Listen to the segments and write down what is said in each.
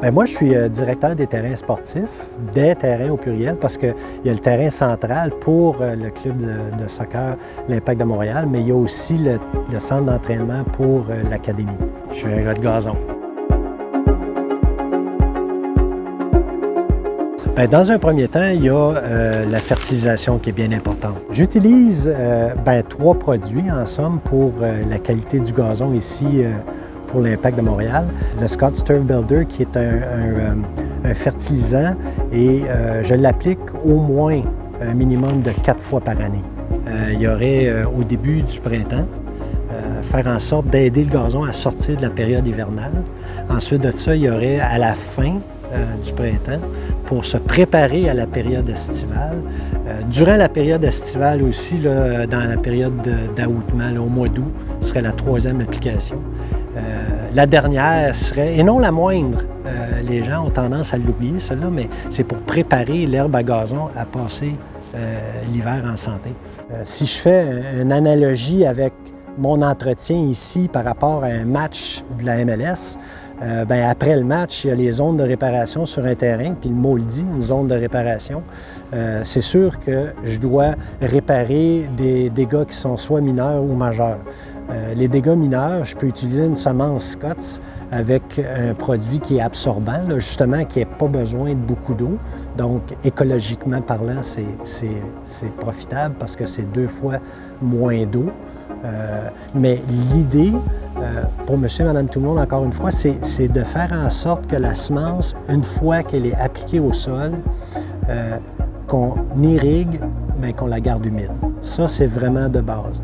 Bien, moi, je suis directeur des terrains sportifs, des terrains au pluriel, parce qu'il y a le terrain central pour le club de soccer, l'Impact de Montréal, mais il y a aussi le centre d'entraînement pour l'académie. Je suis un gars de gazon. Bien, dans un premier temps, il y a la fertilisation qui est bien importante. J'utilise 3 produits en somme pour la qualité du gazon ici pour l'Impact de Montréal. Le Scotts Turf Builder qui est un fertilisant et je l'applique au moins un minimum de 4 fois par année. Il y aurait au début du printemps faire en sorte d'aider le gazon à sortir de la période hivernale. Ensuite de ça, il y aurait à la fin du printemps pour se préparer à la période estivale. Durant la période estivale aussi, là, dans la période d'aoûtement, au mois d'août, serait la 3e application. La dernière serait, et non la moindre, les gens ont tendance à l'oublier, celle-là, mais c'est pour préparer l'herbe à gazon à passer l'hiver en santé. Si je fais une analogie avec mon entretien ici par rapport à un match de la MLS, après le match, il y a les zones de réparation sur un terrain, puis le mot le dit, une zone de réparation. C'est sûr que je dois réparer des dégâts qui sont soit mineurs ou majeurs. Les dégâts mineurs, je peux utiliser une semence Scotts avec un produit qui est absorbant, là, justement, qui n'a pas besoin de beaucoup d'eau. Donc, écologiquement parlant, c'est profitable parce que c'est 2 fois moins d'eau. Mais l'idée, pour monsieur et madame tout le monde, encore une fois, c'est de faire en sorte que la semence, une fois qu'elle est appliquée au sol, qu'on irrigue, qu'on la garde humide. Ça, c'est vraiment de base.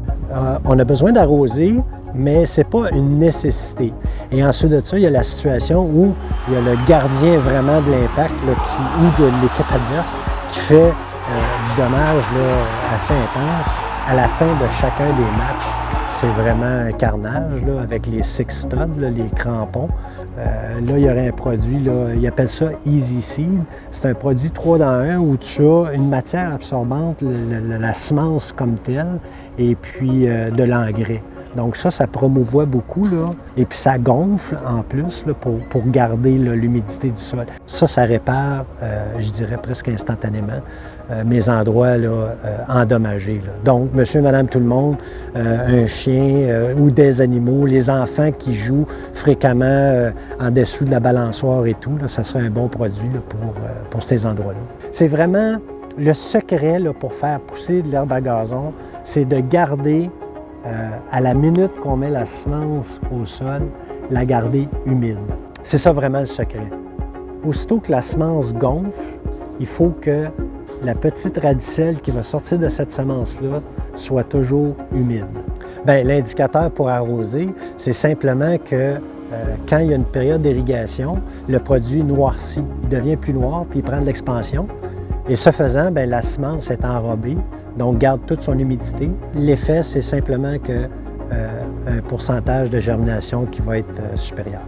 On a besoin d'arroser, mais ce n'est pas une nécessité. Et ensuite de ça, il y a la situation où il y a le gardien vraiment de l'impact ou de l'équipe adverse qui fait du dommage là, assez intense. À la fin de chacun des matchs, c'est vraiment un carnage là, avec les 6 studs, là, les crampons. Là, il y aurait un produit, là, ils appellent ça Easy Seed. C'est un produit 3 dans 1 où tu as une matière absorbante, la semence comme telle, et puis de l'engrais. Donc ça promouvoit beaucoup, là, et puis ça gonfle en plus là, pour garder l'humidité du sol. Ça répare, je dirais presque instantanément, mes endroits là, endommagés. Là. Donc, monsieur et madame tout le monde, un chien ou des animaux, les enfants qui jouent fréquemment en dessous de la balançoire et tout, là, ça serait un bon produit là, pour ces endroits-là. C'est vraiment le secret là, pour faire pousser de l'herbe à gazon, c'est de garder à la minute qu'on met la semence au sol, la garder humide. C'est ça vraiment le secret. Aussitôt que la semence gonfle, il faut que la petite radicelle qui va sortir de cette semence-là soit toujours humide. Bien, l'indicateur pour arroser, c'est simplement que quand il y a une période d'irrigation, le produit noircit. Il devient plus noir, puis il prend de l'expansion. Et ce faisant, bien, la semence est enrobée, donc garde toute son humidité. L'effet, c'est simplement un pourcentage de germination qui va être supérieur.